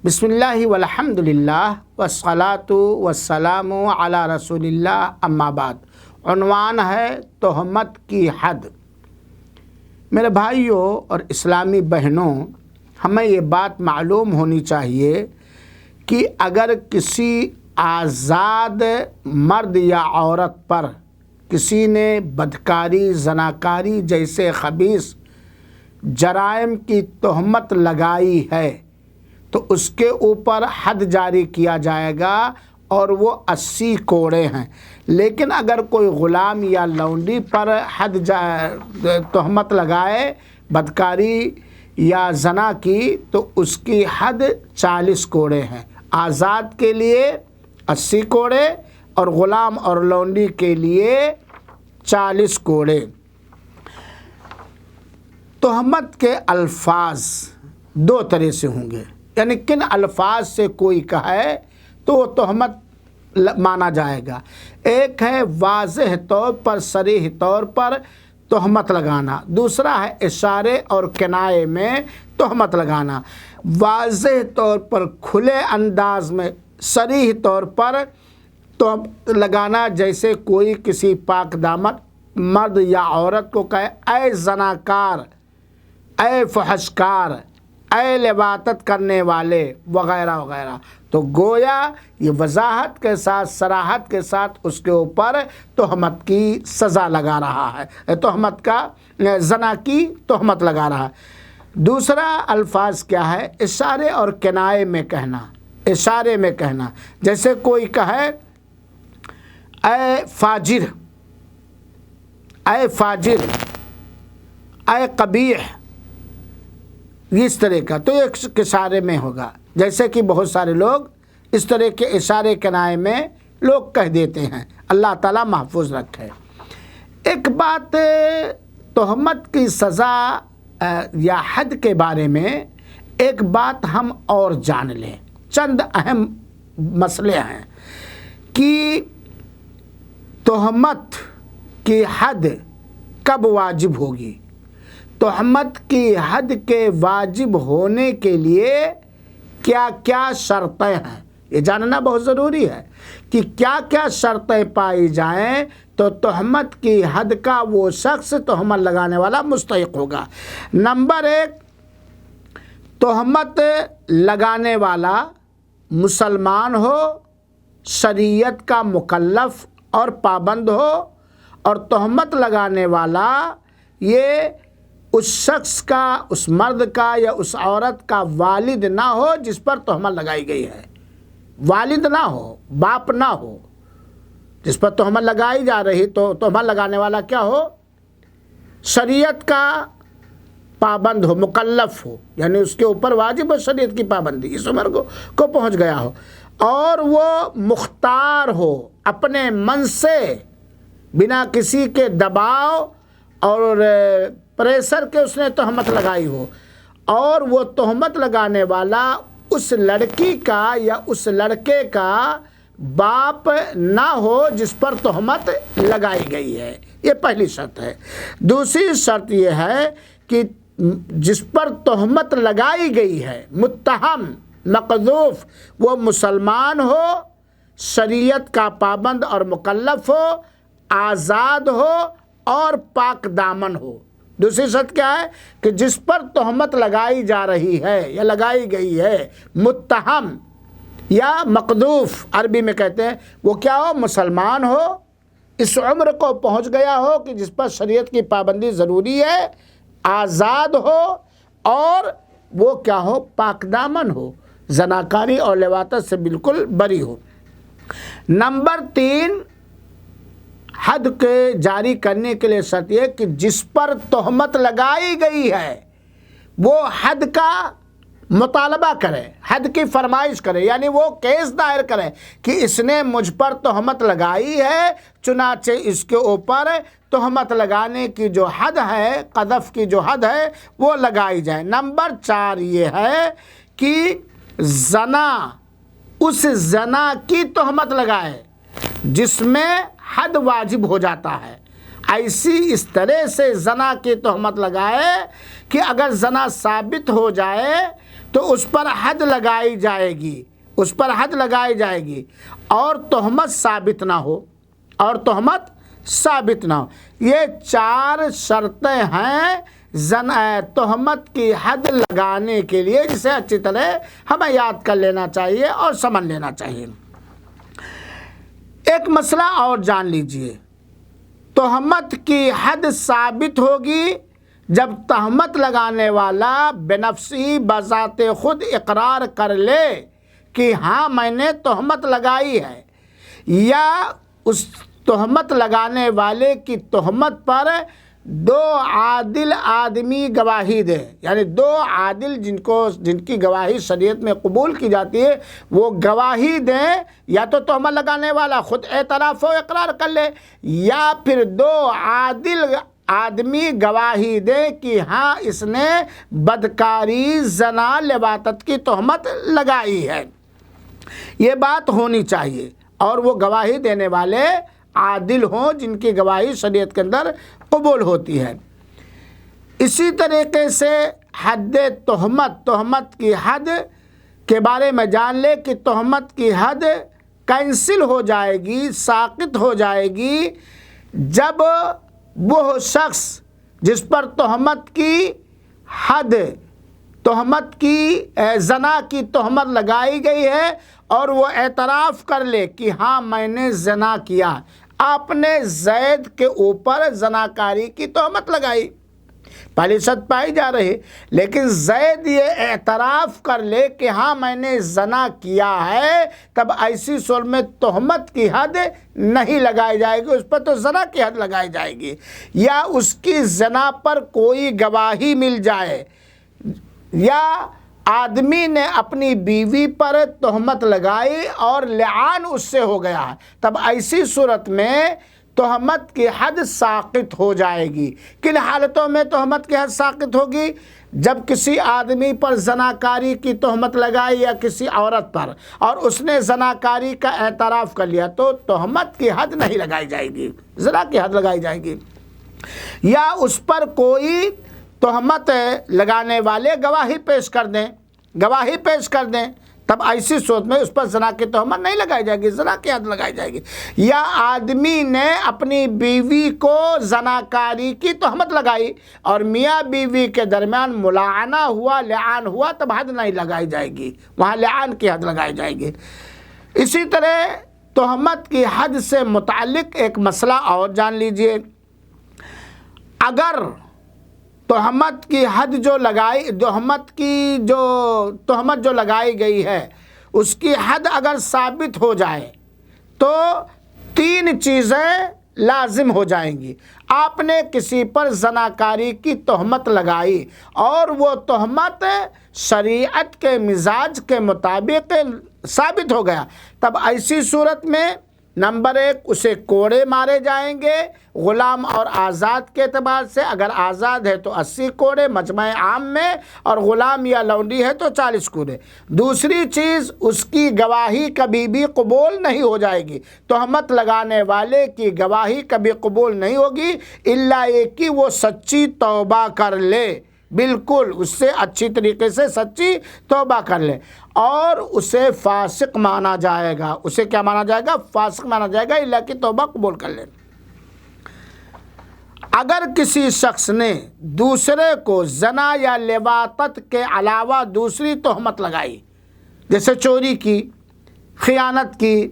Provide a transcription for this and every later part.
بسم اللہ والحمدللہ والصلاۃ والسلام علی رسول اللہ، اما بعد۔ عنوان ہے تہمت کی حد۔ میرے بھائیوں اور اسلامی بہنوں، ہمیں یہ بات معلوم ہونی چاہیے کہ اگر کسی آزاد مرد یا عورت پر کسی نے بدکاری، زناکاری جیسے خبیث جرائم کی تہمت لگائی ہے تو اس کے اوپر حد جاری کیا جائے گا اور وہ 80 کوڑے ہیں۔ لیکن اگر کوئی غلام یا لونڈی پر تہمت لگائے بدکاری یا زنا کی تو اس کی حد 40 کوڑے ہیں۔ آزاد کے لیے 80 کوڑے اور غلام اور لونڈی کے لیے 40 کوڑے۔ تہمت کے الفاظ دو طرح سے ہوں گے، یعنی کن الفاظ سے کوئی کہے تو وہ تہمت مانا جائے گا۔ ایک ہے واضح طور پر، صریح طور پر تہمت لگانا، دوسرا ہے اشارے اور کنایے میں تہمت لگانا۔ واضح طور پر، کھلے انداز میں، صریح طور پر تہمت لگانا، جیسے کوئی کسی پاک دامن مرد یا عورت کو کہے اے زناکار، اے فحشکار، اے لواطت کرنے والے وغیرہ وغیرہ، تو گویا یہ وضاحت کے ساتھ، صراحت کے ساتھ اس کے اوپر تہمت کی سزا لگا رہا ہے، تہمت کا زنا کی تہمت لگا رہا ہے۔ دوسرا الفاظ کیا ہے؟ اشارے اور کنایے میں کہنا۔ اشارے میں کہنا، جیسے کوئی کہے اے فاجر، اے فاجر، اے قبیح، اس طرح کا، تو ایک اشارے میں ہوگا۔ جیسے کہ بہت سارے لوگ اس طرح کے اشارے کنایے میں لوگ کہہ دیتے ہیں، اللہ تعالیٰ محفوظ رکھے۔ ایک بات تہمت کی سزا یا حد کے بارے میں ایک بات ہم اور جان لیں۔ چند اہم مسئلے ہیں کہ تہمت کی حد کب واجب ہوگی، تہمت کی حد کے واجب ہونے کے لیے کیا کیا شرطیں ہیں، یہ جاننا بہت ضروری ہے کہ کیا کیا شرطیں پائی جائیں تو تہمت کی حد کا وہ شخص تہمت لگانے والا مستحق ہوگا۔ نمبر 1، تہمت لگانے والا مسلمان ہو، شریعت کا مکلف اور پابند ہو، اور تہمت لگانے والا یہ اس شخص کا، اس مرد کا یا اس عورت کا والد نہ ہو جس پر تہمت لگائی گئی ہے۔ والد نہ ہو، باپ نہ ہو، جس پر تہمت لگائی جا رہی، تو تہمت لگانے والا کیا ہو؟ شریعت کا پابند ہو، مکلف ہو، یعنی اس کے اوپر واجب ہو شریعت کی پابندی، اس عمر کو پہنچ گیا ہو، اور وہ مختار ہو، اپنے من سے، بنا کسی کے دباؤ اور پریشر کے اس نے تہمت لگائی ہو، اور وہ تہمت لگانے والا اس لڑکی کا یا اس لڑکے کا باپ نہ ہو جس پر تہمت لگائی گئی ہے۔ یہ پہلی شرط ہے۔ دوسری شرط یہ ہے کہ جس پر تہمت لگائی گئی ہے، متہم، مقذوف، وہ مسلمان ہو، شریعت کا پابند اور مکلف ہو، آزاد ہو اور پاک دامن ہو۔ دوسری شرط کیا ہے؟ کہ جس پر تہمت لگائی جا رہی ہے یا لگائی گئی ہے، متہم یا مقذوف عربی میں کہتے ہیں، وہ کیا ہو؟ مسلمان ہو، اس عمر کو پہنچ گیا ہو کہ جس پر شریعت کی پابندی ضروری ہے، آزاد ہو، اور وہ کیا ہو؟ پاک دامن ہو، زناکاری اور لواطت سے بالکل بری ہو۔ نمبر 3، حد کے جاری کرنے کے لیے شرط یہ کہ جس پر تہمت لگائی گئی ہے وہ حد کا مطالبہ کرے، حد کی فرمائش کرے، یعنی وہ کیس دائر کرے کہ اس نے مجھ پر تہمت لگائی ہے، چنانچہ اس کے اوپر تہمت لگانے کی جو حد ہے، قذف کی جو حد ہے، وہ لگائی جائے۔ نمبر 4 یہ ہے کہ زنا، اس زنا کی تہمت لگائے جس میں حد واجب ہو جاتا ہے۔ اس طرح سے زنا کی تہمت لگائے کہ اگر زنا ثابت ہو جائے تو اس پر حد لگائی جائے گی، اس پر حد لگائی جائے گی، اور تہمت ثابت نہ ہو، اور تہمت ثابت نہ ہو۔ یہ 4 شرطیں ہیں تہمت کی حد لگانے کے لیے، جسے اچھی طرح ہمیں یاد کر لینا چاہیے اور سمجھ لینا چاہیے۔ ایک مسئلہ اور جان لیجئے، تہمت کی حد ثابت ہوگی جب تہمت لگانے والا بنفسی بذات خود اقرار کر لے کہ ہاں میں نے تہمت لگائی ہے، یا اس تہمت لگانے والے کی تہمت پر 2 عادل آدمی گواہی دے، یعنی 2 عادل جن کی گواہی شریعت میں قبول کی جاتی ہے وہ گواہی دیں، یا تو تہمت لگانے والا خود اعتراف و اقرار کر لے، یا پھر 2 عادل آدمی گواہی دے کہ ہاں اس نے بدکاری، زنا، لواطت کی تہمت لگائی ہے۔ یہ بات ہونی چاہیے، اور وہ گواہی دینے والے عادل ہوں جن کی گواہی شریعت کے اندر قبول ہوتی ہے۔ اسی طریقے سے حد تہمت کی حد کے بارے میں جان لے کہ تہمت کی حد کینسل ہو جائے گی، ساقط ہو جائے گی جب وہ شخص جس پر تہمت کی حد، تہمت کی زنا کی تہمت لگائی گئی ہے، اور وہ اعتراف کر لے کہ ہاں میں نے زنا کیا، آپ نے زید کے اوپر زناکاری کی تہمت لگائی، پہلی شرط پائی جا رہی، لیکن زید یہ اعتراف کر لے کہ ہاں میں نے زنا کیا ہے، تب ایسی صورت میں تہمت کی حد نہیں لگائی جائے گی، اس پر تو زنا کی حد لگائی جائے گی۔ یا اس کی زنا پر کوئی گواہی مل جائے، یا آدمی نے اپنی بیوی پر تہمت لگائی اور لعان اس سے ہو گیا ہے، تب ایسی صورت میں تہمت کی حد ساقط ہو جائے گی۔ کن حالتوں میں تہمت کی حد ساقط ہوگی؟ جب کسی آدمی پر زناکاری کی تہمت لگائی یا کسی عورت پر، اور اس نے زناکاری کا اعتراف کر لیا، تو تہمت کی حد نہیں لگائی جائے گی، زنا کی حد لگائی جائے گی۔ یا اس پر کوئی تہمت لگانے والے گواہی پیش کر دیں، تب ایسی صورت میں اس پر زنا کی تہمت نہیں لگائی جائے گی، زنا کی حد لگائی جائے گی۔ یا آدمی نے اپنی بیوی کو زناکاری کی تہمت لگائی اور میاں بیوی کے درمیان ملاعنہ ہوا، لعان ہوا، تب حد نہیں لگائی جائے گی، وہاں لعان کی حد لگائی جائے گی۔ اسی طرح تہمت کی حد سے متعلق ایک مسئلہ اور جان لیجئے، اگر تہمت کی حد تہمت جو لگائی گئی ہے اس کی حد اگر ثابت ہو جائے تو 3 چیزیں لازم ہو جائیں گی۔ آپ نے کسی پر زناکاری کی تہمت لگائی اور وہ تہمت شریعت کے مزاج کے مطابق ثابت ہو گیا، تب ایسی صورت میں نمبر 1 اسے کوڑے مارے جائیں گے، غلام اور آزاد کے اعتبار سے۔ اگر آزاد ہے تو 80 کوڑے مجمع عام میں، اور غلام یا لونڈی ہے تو 40 کوڑے۔ دوسری چیز، اس کی گواہی کبھی بھی قبول نہیں ہو جائے گی، تہمت لگانے والے کی گواہی کبھی قبول نہیں ہوگی، الا یہ کہ وہ سچی توبہ کر لے، بالکل اس سے اچھی طریقے سے سچی توبہ کر لے، اور اسے فاسق مانا جائے گا۔ اسے کیا مانا جائے گا؟ فاسق مانا جائے گا، اللہ کی توبہ قبول کر لے۔ اگر کسی شخص نے دوسرے کو زنا یا لواطت کے علاوہ دوسری تہمت لگائی، جیسے چوری کی، خیانت کی،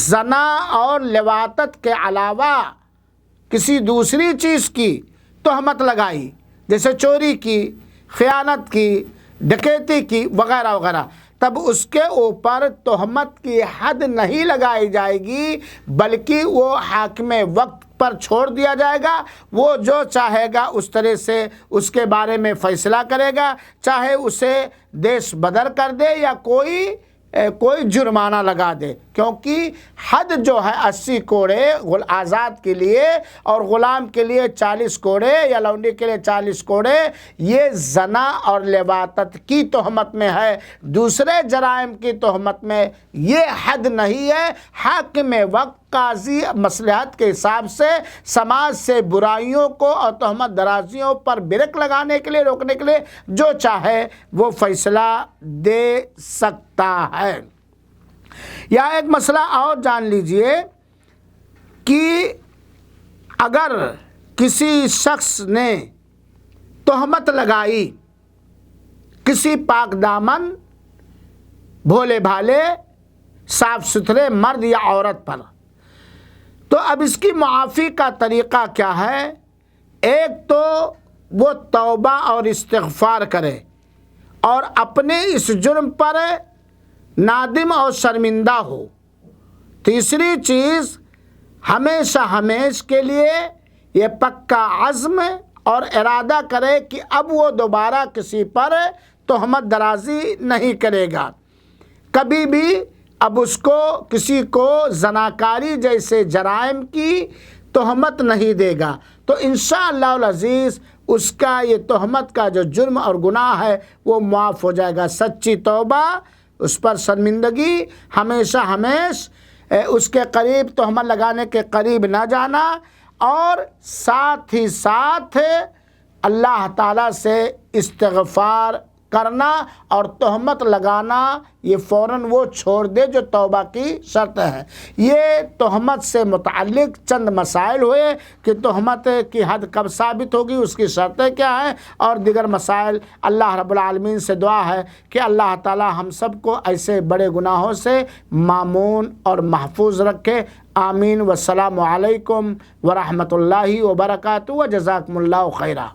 زنا اور لواطت کے علاوہ کسی دوسری چیز کی تہمت لگائی، جیسے چوری کی، خیانت کی، ڈکیتی کی، وغیرہ وغیرہ، تب اس کے اوپر تہمت کی حد نہیں لگائی جائے گی، بلکہ وہ حاکم وقت پر چھوڑ دیا جائے گا۔ وہ جو چاہے گا اس طرح سے اس کے بارے میں فیصلہ کرے گا، چاہے اسے دیش بدر کر دے یا کوئی جرمانہ لگا دے، کیونکہ حد جو ہے 80 کوڑے آزاد کے لیے اور غلام کے لیے 40 کوڑے یا لونڈی کے لیے 40 کوڑے، یہ زنا اور لواطت کی تہمت میں ہے، دوسرے جرائم کی تہمت میں یہ حد نہیں ہے۔ حاکم وقت قاضی مصلحت کے حساب سے سماج سے برائیوں کو اور تہمت درازیوں پر بریک لگانے کے لیے، روکنے کے لیے جو چاہے وہ فیصلہ دے سکتا ہے۔ یا ایک مسئلہ اور جان لیجئے کہ اگر کسی شخص نے تہمت لگائی کسی پاک دامن، بھولے بھالے، صاف ستھرے مرد یا عورت پر، تو اب اس کی معافی کا طریقہ کیا ہے؟ ایک تو وہ توبہ اور استغفار کرے اور اپنے اس جرم پر نادم اور شرمندہ ہو۔ تیسری چیز، ہمیشہ ہمیشہ کے لیے یہ پکا عزم اور ارادہ کرے کہ اب وہ دوبارہ کسی پر تہمت درازی نہیں کرے گا، کبھی بھی اب اس کو کسی کو زناکاری جیسے جرائم کی تہمت نہیں دے گا، تو انشاءاللہ العزیز اس کا یہ تہمت کا جو جرم اور گناہ ہے وہ معاف ہو جائے گا۔ سچی توبہ، اس پر شرمندگی، ہمیشہ ہمیشہ اس کے قریب تہمت لگانے کے قریب نہ جانا، اور ساتھ ہی ساتھ اللہ تعالیٰ سے استغفار کرنا اور تہمت لگانا یہ فوراً وہ چھوڑ دے جو توبہ کی شرط ہے۔ یہ تہمت سے متعلق چند مسائل ہوئے کہ تہمت کی حد کب ثابت ہوگی، اس کی شرطیں کیا ہیں، اور دیگر مسائل۔ اللہ رب العالمین سے دعا ہے کہ اللہ تعالی ہم سب کو ایسے بڑے گناہوں سے مامون اور محفوظ رکھے۔ آمین۔ والسلام علیکم ورحمۃ اللہ وبرکاتہ، وجزاکم اللہ خیرہ۔